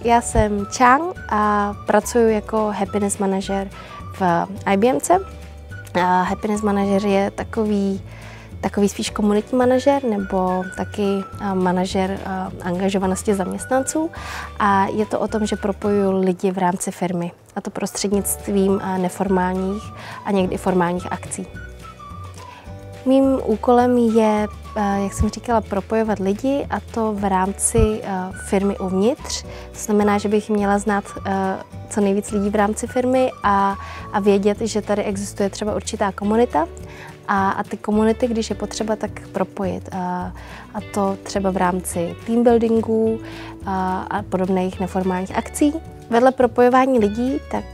já jsem Chang a pracuji jako happiness manažer v IBMce. Happiness manažer je takový spíš komunitní manažer nebo taky manažer angažovanosti zaměstnanců. A je to o tom, že propojuji lidi v rámci firmy, a to prostřednictvím neformálních a někdy formálních akcí. Mým úkolem je, jak jsem říkala, propojovat lidi, a to v rámci firmy uvnitř. To znamená, že bych měla znát co nejvíc lidí v rámci firmy a vědět, že tady existuje třeba určitá komunita a ty komunity, když je potřeba, tak propojit. A to třeba v rámci team buildingu a podobných neformálních akcí. Vedle propojování lidí tak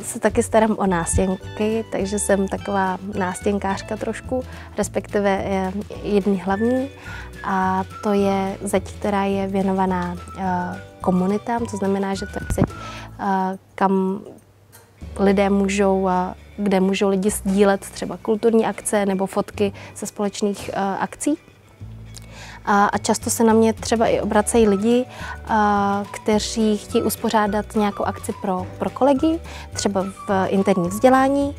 se taky starám o nástěnky, takže jsem taková nástěnkářka trošku, respektive jedný hlavní. A to je zeď, která je věnovaná komunitám, to znamená, že to je zeď, kam lidé kde můžou lidi sdílet třeba kulturní akce nebo fotky ze společných akcí. A často se na mě třeba i obracejí lidi, kteří chtějí uspořádat nějakou akci pro kolegy, třeba v interním vzdělání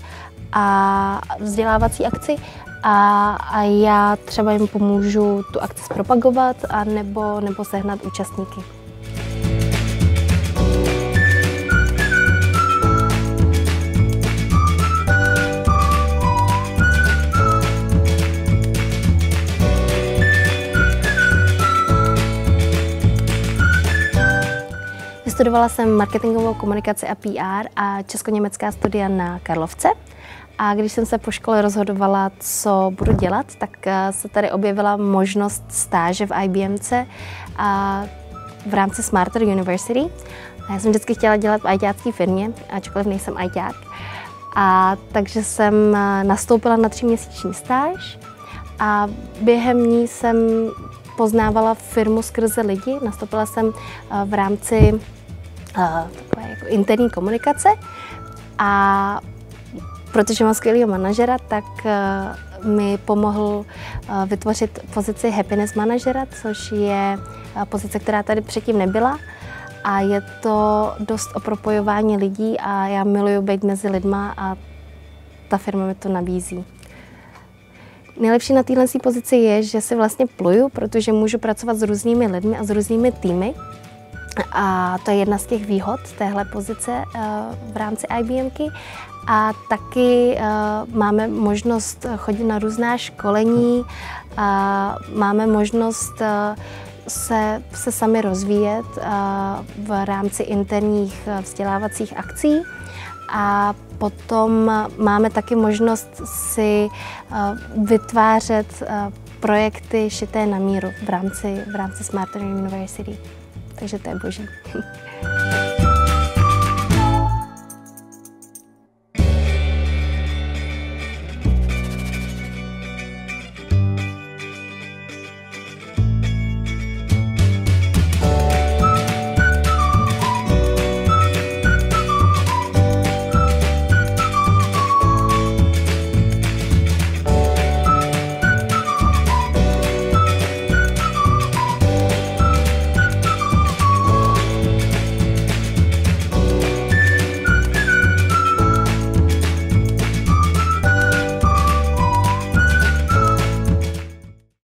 a vzdělávací akci. A já třeba jim pomůžu tu akci zpropagovat nebo sehnat účastníky. Studovala jsem marketingovou komunikaci a PR a česko-německá studia na Karlovce. A když jsem se po škole rozhodovala, co budu dělat, tak se tady objevila možnost stáže v IBMce v rámci Smarter University. A já jsem vždycky chtěla dělat v ajťácké firmě, ačkoliv nejsem ajťák. Takže jsem nastoupila na 3měsíční stáž a během ní jsem poznávala firmu skrze lidi. Nastoupila jsem v rámci takové jako interní komunikace a protože mám skvělého manažera, tak mi pomohl vytvořit pozici happiness manažera, což je pozice, která tady předtím nebyla, a je to dost o propojování lidí a já miluju být mezi lidma a ta firma mi to nabízí. Nejlepší na téhle pozici je, že si vlastně pluju, protože můžu pracovat s různými lidmi a s různými týmy. A to je jedna z těch výhod téhle pozice v rámci IBMky. A taky máme možnost chodit na různá školení, máme možnost se sami rozvíjet v rámci interních vzdělávacích akcí. A potom máme taky možnost si vytvářet projekty šité na míru v rámci Smarter University. Takže to je boží.